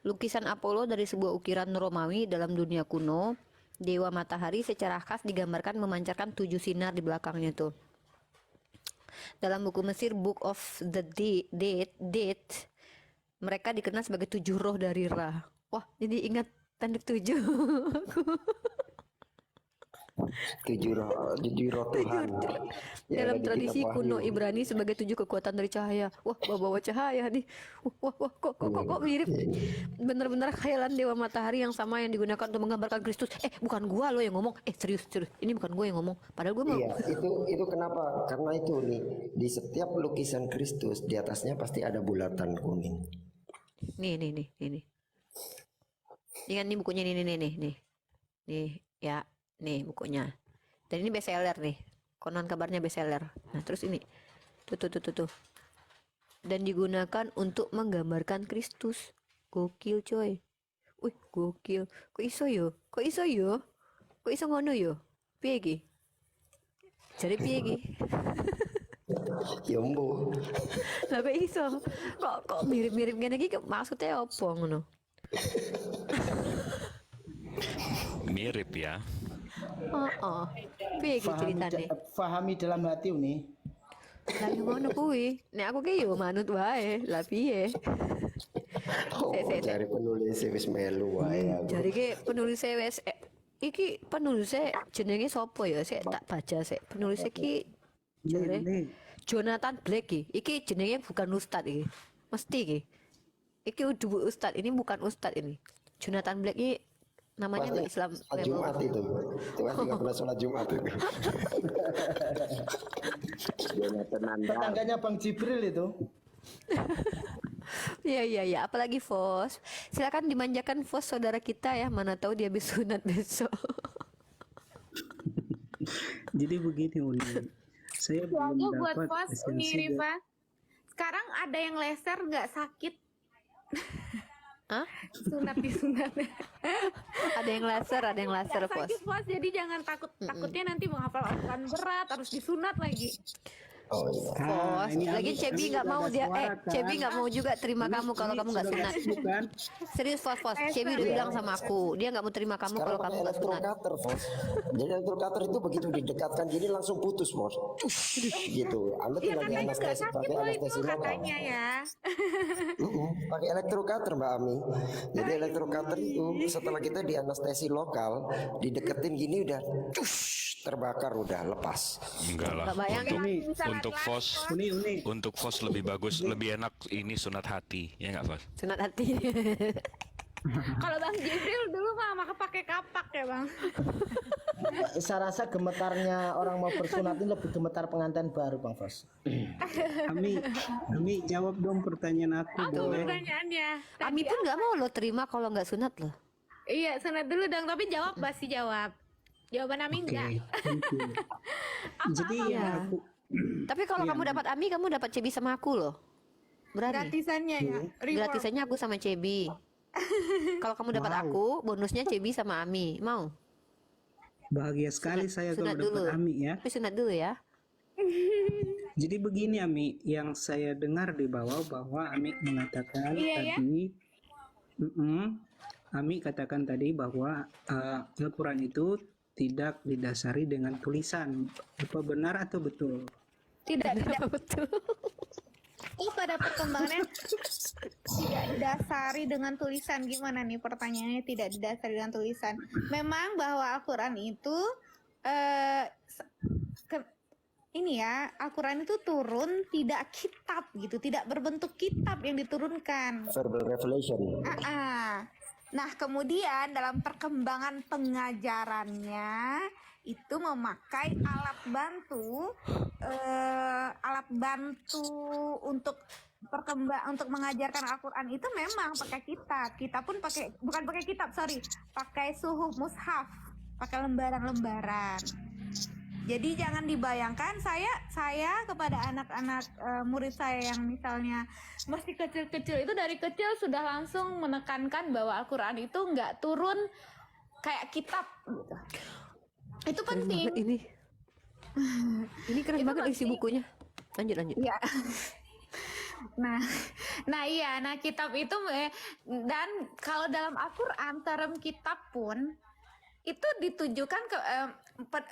Lukisan Apollo dari sebuah ukiran Romawi dalam dunia kuno, dewa matahari secara khas digambarkan memancarkan 7 sinar di belakangnya tuh. Dalam buku Mesir Book of the Dead, mereka dikenal sebagai 7 roh dari Ra. Wah, jadi ingat tanduk 7. 7 roh Tuhan. Ya, Dalam ada di tradisi kitab kuno Wahyu. Ibrani sebagai 7 kekuatan dari cahaya. Wah, bawa cahaya nih. Wah, kok mirip. Bener-bener khayalan dewa matahari yang sama yang digunakan untuk menggambarkan Kristus. Bukan gua loh yang ngomong. Serius. Ini bukan gua yang ngomong. Padahal gua mau. Iya, itu kenapa? Karena itu nih, di setiap lukisan Kristus di atasnya pasti ada bulatan kuning. Nih. Ingat nih bukunya nih. Nih, ya. Nih bukunya. Dan ini bestseller nih. Konon kabarnya bestseller. Nah, terus ini. Tuh. Dan digunakan untuk menggambarkan Kristus. Gokil coy. Wih, gokil. Kok iso yo? Kok iso ngono yo? Piye iki? Jadi piye iki? Ya mbo. Lah kok iso? Kok mirip-mirip ngene iki maksudnya apa ngono? Mirip ya. Piye iki ceritane? Fahami dalam hati uni. Lah ngono kuwi. Nek aku ki yo manut wae. Lah piye? Cari penulis wis melu wae aku. Jadi ki penulis wis iki penulisnya jenenge sapa ya? Sik tak baca sik. Penulisnya ki jare Jonathan Blake ki. Iki jenenge bukan ustad iki. Mesti ki. Iki udah ustad, ini bukan ustad ini. Jonathan Blake ini namanya nggak Islam. Sholat Jumat itu. Cuma tidak pernah sholat Jumat itu. Tetangganya Bang Jibril itu. Iya. Apalagi Fos. Silakan dimanjakan Fos saudara kita ya. Mana tahu dia habis sunat besok. Jadi begini Uni. Saya belum Semoga buat dapat Fos Uni esensi Riva. Sekarang ada yang leser nggak sakit? Hah? Disunat. Ada yang laser Nggak Fos. sakit Fos, jadi jangan takut. Takutnya nanti menghafal Al-Quran berat, harus disunat lagi. Oh iya. Fos, ini lagi Ami Cebi nggak udah mau ada dia suara, kan? Cebi nggak mau juga terima kamu kalau kamu nggak sunat. Bukan? Serius Fos. Cebi udah bilang sama aku, dia nggak mau terima kamu kalau kamu nggak sunat. Elektrocutter, Bos. Jadi elektrocutter itu begitu didekatkan gini langsung putus, Bos. Gitu. Anda Iya tinggal di katanya nggak anestesi sakit pakai loh itu anestesi lokal. katanya ya. Pakai elektrocutter Mbak Ami. Jadi elektrocutter itu setelah kita di anestesi lokal, dideketin gini udah terbakar udah lepas. Enggak lah. Nggak bayangin. Untuk Fos, untuk Fos lebih bagus, lebih enak ini sunat hati, ya nggak Fos? Sunat hati. Kalau Bang Jibril dulu mah pakai kapak ya Bang. Saya rasa gemetarnya orang mau bersunat ini lebih gemetar pengantin baru Bang Fos. Ami jawab dong pertanyaan aku boleh? Pertanyaannya. Ami pun nggak mau lo terima kalau nggak sunat loh. Iya sunat dulu dong, tapi jawab pasti jawab. Jawaban Ami enggak. Thank you. Jadi Iya. yang aku Tapi kalau kamu dapat Ami, kamu dapat Cebi sama aku loh. Berani. Gratisannya ya. Reward. Gratisannya aku sama Cebi. Kalau kamu dapat aku, bonusnya Cebi sama Ami. Mau? bahagia sekali saya kalau Sunat dulu. dapat Ami ya. Tapi sunat dulu ya. Jadi begini Ami, yang saya dengar di bawah bahwa Ami mengatakan Iya, ya. tadi, Ami katakan tadi bahwa Al-Quran itu tidak didasari dengan tulisan. Apa benar atau betul? Tidak Betul. pada perkembangannya tidak didasari dengan tulisan. Gimana nih pertanyaannya tidak didasari dengan tulisan? Memang bahwa Al-Quran itu ini ya, Al-Quran itu turun tidak kitab gitu, tidak berbentuk kitab yang diturunkan. Verbal revelation. Nah, kemudian dalam perkembangan pengajarannya itu memakai alat bantu untuk mengajarkan Al-Quran itu memang pakai kitab. Kita pun bukan pakai kitab, pakai suhuf mushaf, pakai lembaran-lembaran. Jadi jangan dibayangkan saya kepada anak-anak murid saya yang misalnya masih kecil-kecil itu dari kecil sudah langsung menekankan bahwa Al-Quran itu nggak turun kayak kitab gitu. Itu Keren penting. banget ini. Ini keren Itu banget isi penting. bukunya. Lanjut. Ya. Nah, kitab itu dan kalau dalam Al-Quran term kitab pun itu ditujukan ke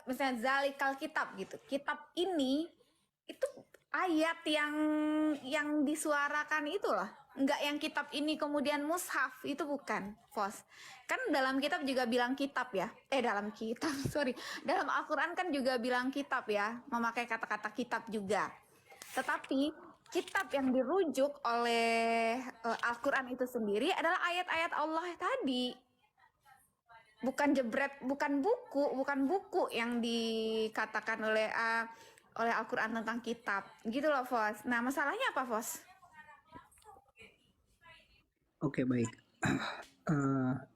misalnya zalikal kitab gitu. Kitab ini itu ayat yang disuarakan itu loh. Enggak yang kitab ini kemudian mushaf, itu bukan, Fos. Kan dalam kitab juga bilang kitab ya. Dalam kitab, sorry. Dalam Al-Quran kan juga bilang kitab ya, memakai kata-kata kitab juga. Tetapi kitab yang dirujuk oleh Al-Quran itu sendiri adalah ayat-ayat Allah tadi. Bukan jebret, bukan buku yang dikatakan oleh Al-Quran tentang kitab. Gitu loh, Fos. Nah, masalahnya apa, Fos? Oke, baik.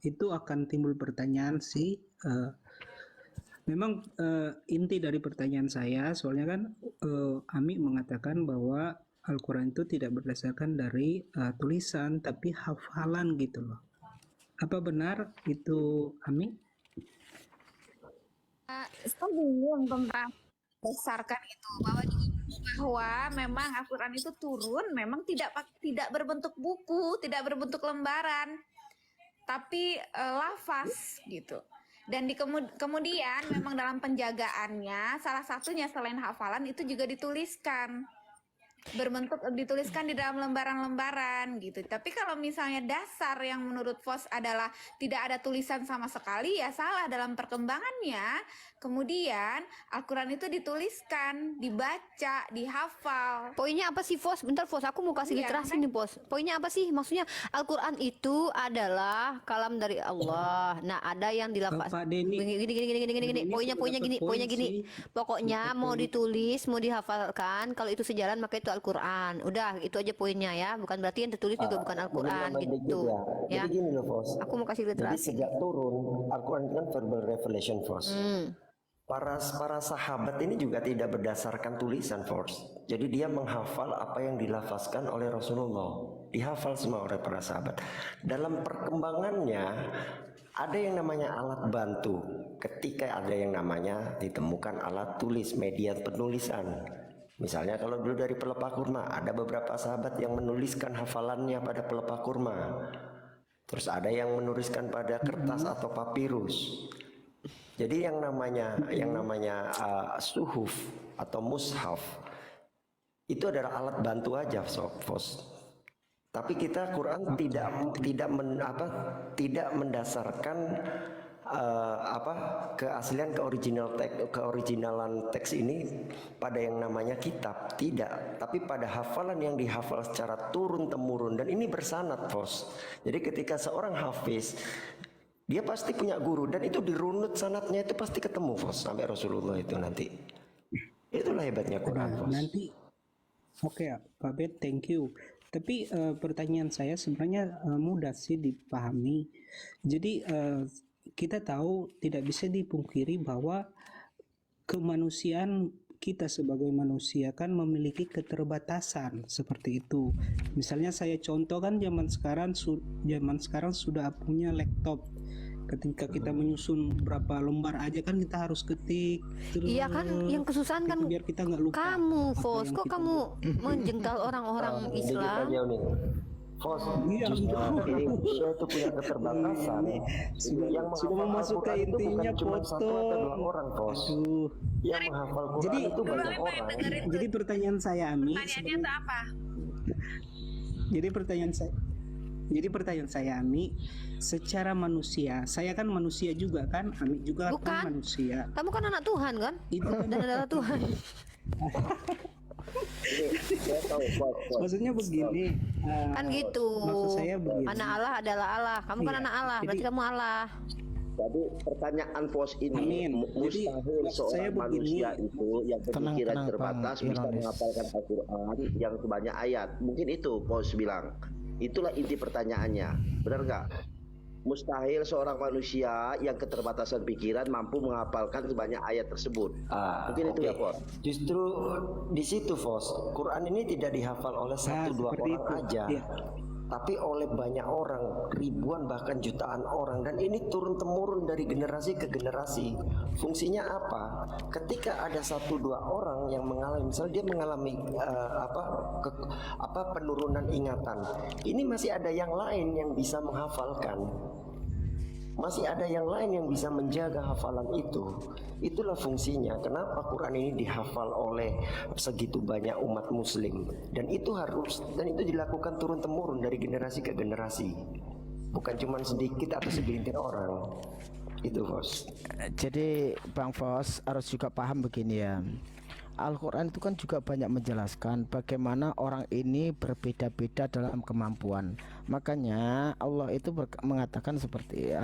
Itu akan timbul pertanyaan sih. Memang inti dari pertanyaan saya, soalnya kan Ami mengatakan bahwa Al-Quran itu tidak berdasarkan dari tulisan, tapi hafalan gitu loh. Apa benar itu, Ami? Saya bingung tentang berdasarkan itu, bahwa memang Al-Quran itu turun memang tidak berbentuk buku, tidak berbentuk lembaran, tapi lafaz gitu. Dan kemudian memang dalam penjagaannya salah satunya selain hafalan itu juga dituliskan dituliskan di dalam lembaran-lembaran gitu. Tapi kalau misalnya dasar yang menurut Fos adalah tidak ada tulisan sama sekali, ya salah dalam perkembangannya. Kemudian Al-Quran itu dituliskan, dibaca, dihafal. Poinnya apa sih, Fos? Bentar, Fos, aku mau kasih literasi nih, Fos. Poinnya apa sih? Maksudnya Al-Quran itu adalah kalam dari Allah. Nah, ada yang dilafaz. Gini. Poinnya gini. Pokoknya mau ditulis, mau dihafalkan, kalau itu sejalan maka itu Al-Quran. Udah, itu aja poinnya ya. Bukan berarti yang tertulis juga bukan Al-Quran gitu. Ya. Jadi gini loh, Fos. Aku mau kasih Jadi literasi. sejak turun Al-Quran kan verbal revelation, Fos. Para sahabat ini juga tidak berdasarkan tulisan, Fos. Jadi dia menghafal apa yang dilafazkan oleh Rasulullah. Dihafal semua oleh para sahabat. Dalam perkembangannya ada yang namanya alat bantu. Ketika ada yang namanya ditemukan alat tulis, media penulisan. Misalnya kalau dulu dari pelepah kurma, ada beberapa sahabat yang menuliskan hafalannya pada pelepah kurma. Terus ada yang menuliskan pada kertas atau papirus. Jadi yang namanya suhuf atau mushaf itu adalah alat bantu aja, Fos. Tapi kita Quran tidak mendasarkan keaslian keoriginalan teks ini pada yang namanya kitab, tidak, tapi pada hafalan yang dihafal secara turun temurun, dan ini bersanad, Fos. Jadi ketika seorang hafiz, dia pasti punya guru, dan itu dirunut sanadnya itu pasti ketemu, Fos, sampai Rasulullah itu nanti. Itulah hebatnya Quran, Fos. Nanti oke, Pak Bet, thank you. Tapi pertanyaan saya sebenarnya mudah sih dipahami. Jadi kita tahu tidak bisa dipungkiri bahwa kemanusiaan kita sebagai manusia kan memiliki keterbatasan seperti itu. Misalnya saya contoh kan zaman sekarang sudah punya laptop. Ketika kita menyusun berapa lembar aja kan kita harus ketik. Iya kan, yang kesusahan kan biar kita nggak lupa. Kamu, Fos, kok kamu menjengkal orang-orang Islam? Fos, justru ini saya itu punya keterbatasan. Yang sudah masuk ke intinya, cuma satu atau dua orang, Fos. Yang menghafal Quran itu banyak orang. Jadi pertanyaan saya, Ami. Pertanyaannya itu apa? Jadi pertanyaan saya, Ami, secara manusia, saya kan manusia juga kan, Ami juga kan manusia. Kamu kan anak Tuhan kan? Dan adalah Tuhan. Maksudnya begini. Kan gitu. Maksud saya begini. Anak Allah adalah Allah. Kamu kan anak Allah, berarti kamu Allah. Jadi pertanyaan Fos ini, mustahil seorang manusia itu yang pemikiran terbatas bisa menghafalkan Al-Quran yang sebanyak ayat. Mungkin itu Fos bilang. Itulah inti pertanyaannya, benar nggak? Mustahil seorang manusia yang keterbatasan pikiran mampu menghafalkan sebanyak ayat tersebut. Mungkin itu ya, Fos. Justru di situ, Fos, Quran ini tidak dihafal oleh satu dua orang aja. Tapi oleh banyak orang, ribuan bahkan jutaan orang, dan ini turun temurun dari generasi ke generasi. Fungsinya apa? Ketika ada satu dua orang yang mengalami, misalnya dia mengalami penurunan ingatan, ini masih ada yang lain yang bisa menghafalkan. Masih ada yang lain yang bisa menjaga hafalan itu. Itulah fungsinya. Kenapa Quran ini dihafal oleh segitu banyak umat muslim. Dan itu dilakukan turun temurun dari generasi ke generasi. Bukan cuma sedikit atau segelintir orang. Itu, Fos. Jadi Bang Fos harus juga paham begini ya. Al-Quran itu kan juga banyak menjelaskan bagaimana orang ini berbeda-beda dalam kemampuan. Makanya Allah itu mengatakan seperti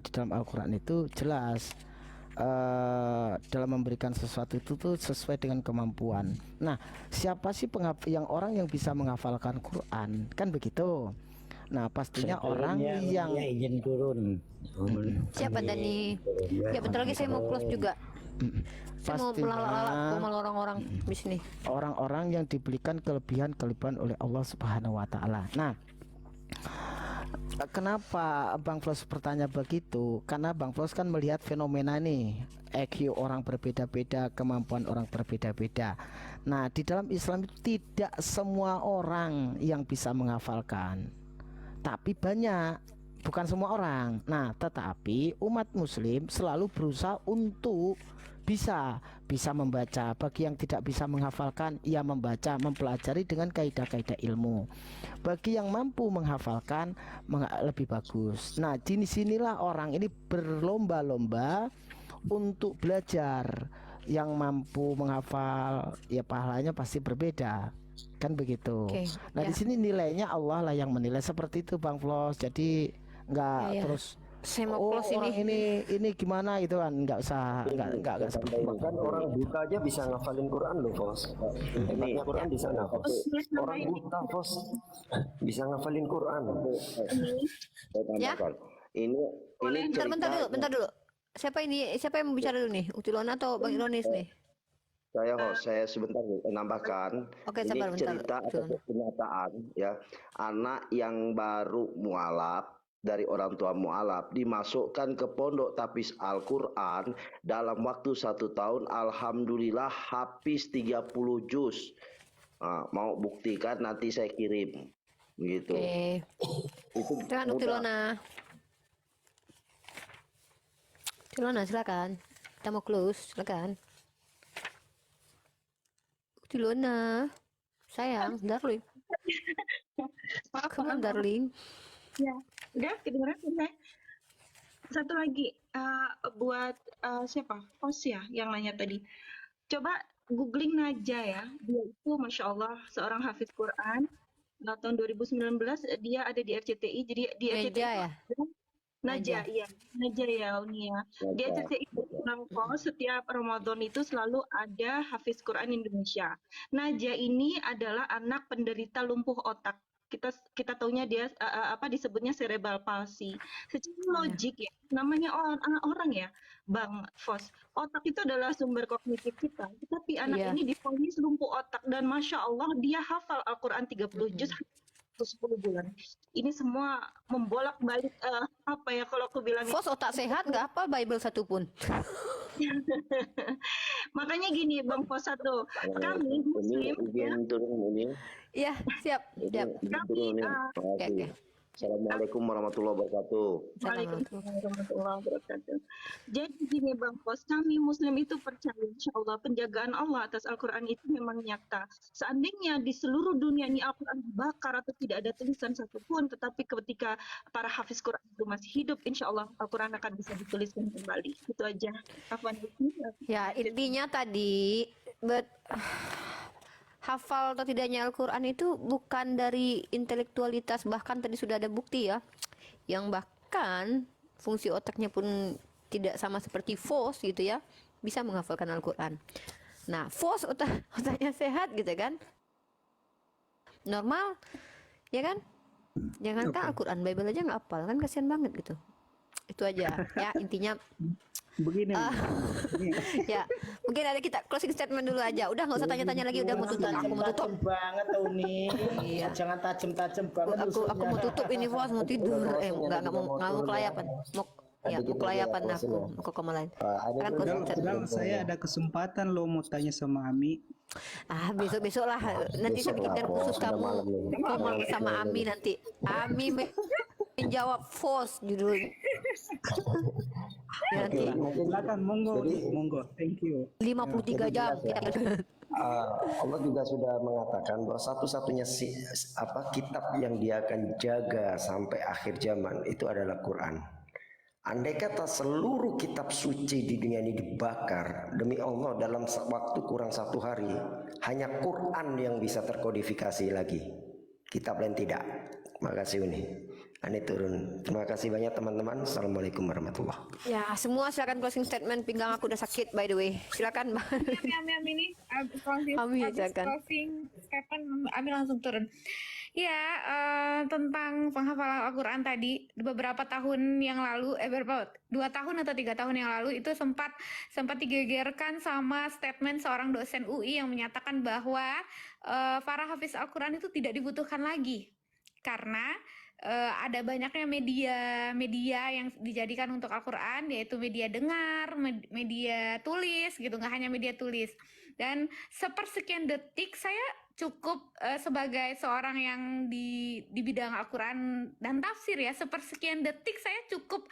di dalam Al-Quran itu jelas dalam memberikan sesuatu itu tuh sesuai dengan kemampuan. Nah, siapa sih orang yang bisa menghafalkan Quran? Kan begitu. Nah, pastinya orang yang izin turun. Siapa Dani? Ya bentar lagi saya mau close juga. Saya mau melalak orang-orang di sini. Orang-orang yang diberikan kelebihan-kelebihan oleh Allah Subhanahu wa taala. Nah, kenapa Bang Flos bertanya begitu? Karena Bang Flos kan melihat fenomena nih, IQ orang berbeda-beda, kemampuan orang berbeda-beda. Nah, di dalam Islam itu tidak semua orang yang bisa menghafalkan, tapi banyak, bukan semua orang. Nah, tetapi umat muslim selalu berusaha untuk bisa membaca. Bagi yang tidak bisa menghafalkan, ia membaca, mempelajari dengan kaidah-kaidah ilmu. Bagi yang mampu menghafalkan, lebih bagus. Nah, sinilah orang ini berlomba-lomba untuk belajar. Yang mampu menghafal, ya pahalanya pasti berbeda, kan begitu. Nah, di sini nilainya Allah lah yang menilai, seperti itu Bang Flos. Jadi nggak terus saya mau close ini gimana gitu kan, nggak usah, nggak seperti itu. Bahkan orang buta aja bisa ngafalin Quran loh, Fos. Hebatnya Quran di sana, Fos. Orang buta, Fos, bisa ngafalin Quran. Ya. Ini bentar dulu. Siapa yang mau bicara dulu nih? Utilona atau Bang Ironis nih? Saya sebentar menambahkan. Oke, ini bentar. cerita atau kenyataan ya, anak yang baru mualaf dari orang tua mualaf dimasukkan ke pondok tahfiz Al-Quran dalam waktu 1 tahun, alhamdulillah habis 30 juz. Mau buktikan nanti saya kirim gitu. Itu dengan Utilona. Utilona silakan. Kita mau close, silakan. Utilona, sayang, darling. Come on, darling. Ya, udah kedengeran saya. Satu lagi buat siapa? Fos ya yang nanya tadi. Coba googling Naja ya. Dia itu masya Allah seorang hafiz Quran. Tahun 2019 dia ada di RCTI. Jadi di RCTI ya? Naja, iya. Naja ya Unia. Di RCTI setiap Ramadan itu selalu ada hafiz Quran Indonesia. Naja ini adalah anak penderita lumpuh otak. Kita taunya dia disebutnya cerebral palsy. Secara logik ya, namanya orang ya, Bang Fos. Otak itu adalah sumber kognitif kita. Tapi anak ini divonis lumpuh otak dan masya Allah dia hafal Al-Quran 30 juz 10 bulan. Ini semua membolak-balik kalau aku bilang. Fos otak sehat nggak apa Bible satu pun. Makanya gini Bang Fos satu, kami Muslim ya siap. Oke. Assalamualaikum warahmatullahi wabarakatuh. Waalaikumsalam warahmatullahi wabarakatuh. Jadi gini Bang Fos, kami Muslim itu percaya insya Allah penjagaan Allah atas Al-Quran itu memang nyata. Seandainya di seluruh dunia ini Al-Quran dibakar atau tidak ada tulisan satupun, tetapi ketika para hafiz Quran itu masih hidup, insya Allah Al-Quran akan bisa dituliskan kembali. Itu aja. Ya intinya tadi, hafal atau tidaknya Al-Quran itu bukan dari intelektualitas, bahkan tadi sudah ada bukti ya, yang bahkan fungsi otaknya pun tidak sama seperti Fos gitu ya, bisa menghafalkan Al-Quran. Nah Fos otaknya sehat gitu kan, normal ya kan, Jangankan Al-Quran, Bible aja nggak hafal kan, kasihan banget gitu. Itu aja ya intinya. Begini. Ya mungkin ada kita closing statement dulu aja. Udah nggak usah tanya-tanya lagi, udah mau tutup. Aku mau tutup banget Uni. Iya. Jangan tajem-tajem banget. Aku mau tutup ini, Bos, mau tidur. Nggak mau kelayapan. Mau kelayapan aku, mau ke kamar lain. Kan closing statement. Padahal saya ada kesempatan loh mau tanya sama Ami. Besok lah. Nanti saya bikinkan khusus kamu ngomong sama Ami nanti. Ami menjawab false judul. Ya, nanti. Silakan, monggo. Thank you. 53 jam kita Allah juga sudah mengatakan bahwa satu-satunya kitab yang dia akan jaga sampai akhir zaman itu adalah Quran. Andai kata seluruh kitab suci di dunia ini dibakar, demi Allah dalam waktu kurang 1 hari, hanya Quran yang bisa terkodifikasi lagi. Kitab lain tidak. Terima kasih Uni. Ani turun. Terima kasih banyak teman-teman. Assalamualaikum warahmatullahi wabarakatuh. Ya, semua silakan closing statement. Pinggang aku udah sakit by the way. Silakan, Mbak. Ami ini closing statement Ami langsung turun. Ya, tentang penghafalan Al-Quran tadi beberapa tahun yang lalu, 2 tahun atau 3 tahun yang lalu itu sempat digegerkan sama statement seorang dosen UI yang menyatakan bahwa para hafiz Al-Quran itu tidak dibutuhkan lagi karena ada banyaknya media yang dijadikan untuk Al-Quran, yaitu media dengar, media tulis gitu, nggak hanya media tulis. Dan sepersekian detik saya cukup sebagai seorang yang di bidang Al-Quran dan tafsir ya, sepersekian detik saya cukup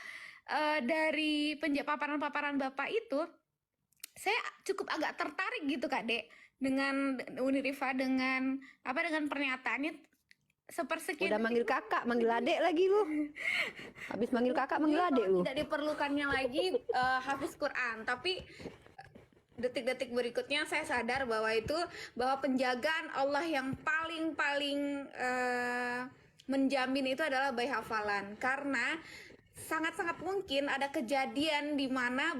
dari paparan-paparan Bapak itu, saya cukup agak tertarik gitu Kak Dek dengan Unirifa dengan pernyataannya. Sepersekian udah manggil kakak, manggil adek lagi lu. Habis manggil kakak, manggil adek lu. Tidak diperlukannya lagi hafiz Quran, tapi detik-detik berikutnya saya sadar bahwa penjagaan Allah yang paling menjamin itu adalah baik hafalan, karena sangat-sangat mungkin ada kejadian di mana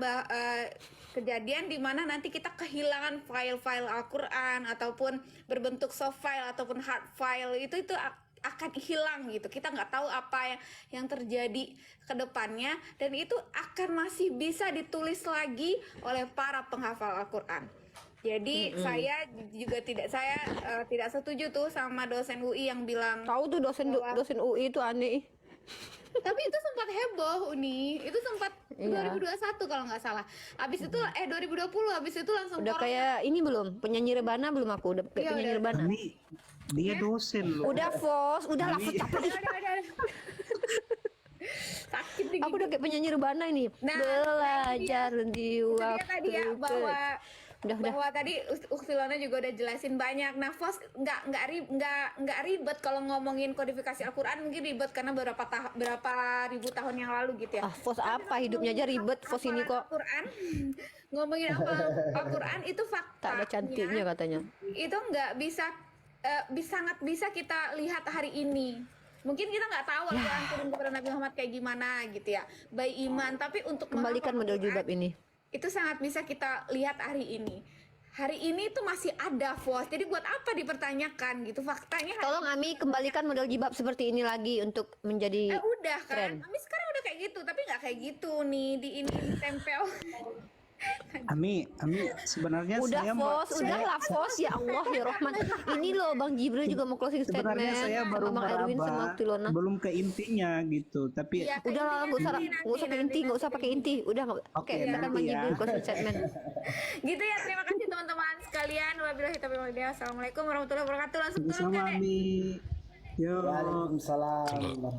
nanti kita kehilangan file-file Al-Quran ataupun berbentuk soft file ataupun hard file itu akan hilang gitu. Kita nggak tahu apa yang terjadi ke depannya, dan itu akan masih bisa ditulis lagi oleh para penghafal Al-Quran. Jadi saya juga tidak setuju tuh sama dosen UI yang bilang, tahu tuh dosen UI itu aneh. Tapi itu sempat heboh Uni, itu sempat 2021 kalau nggak salah. Habis itu 2020, habis itu langsung udah kayak ini belum, penyanyi Rebana belum aku udah kayak penyanyi Rebana. Dia dosen loh. Udah Fos, udah lah capek. Sakit nih. Aku udah kayak penyanyi Rebana ini. Belajar di waktu tadi ya bahwa tadi Uksilona juga udah jelasin banyak. Nah, Fos nggak ribet kalau ngomongin kodifikasi Al-Quran, mungkin ribet karena berapa ribu tahun yang lalu gitu ya. Fos apa hidupnya aja ribet, Fos ini kok. Ngomongin Al-Quran itu fakta. Tak ada cantiknya katanya. Itu nggak bisa sangat bisa kita lihat hari ini. Mungkin kita nggak tahu Al-Quran turun kepada Nabi Muhammad kayak gimana gitu ya, by iman. Tapi untuk kembalikan model jilbab ini, itu sangat bisa kita lihat hari ini. Hari ini itu masih ada Fos. Jadi buat apa dipertanyakan gitu faktanya? Tolong Ami kembalikan model jilbab seperti ini lagi untuk menjadi udah kan. tren. Ami sekarang udah kayak gitu, tapi nggak kayak gitu nih di ini ditempel. Ami sebenarnya udah saya Fos, udahlah Fos, ya Allah ya Rahman. Ini loh Bang Jibril juga mau closing statement. Sebenarnya saya baru Bang Erwin sama Tilona. belum ke intinya gitu, tapi ya, udahlah nggak usah ke inti, nggak usah pakai inti, udah nggak. Oke, silakan Bang Jibril closing statement. Gitu ya, terima kasih teman-teman sekalian. Wabillahi taufiq wal hidayah. Assalamualaikum warahmatullahi wabarakatuh. Langsung turun sama kan, Ami. Yo. Waalaikumsalam.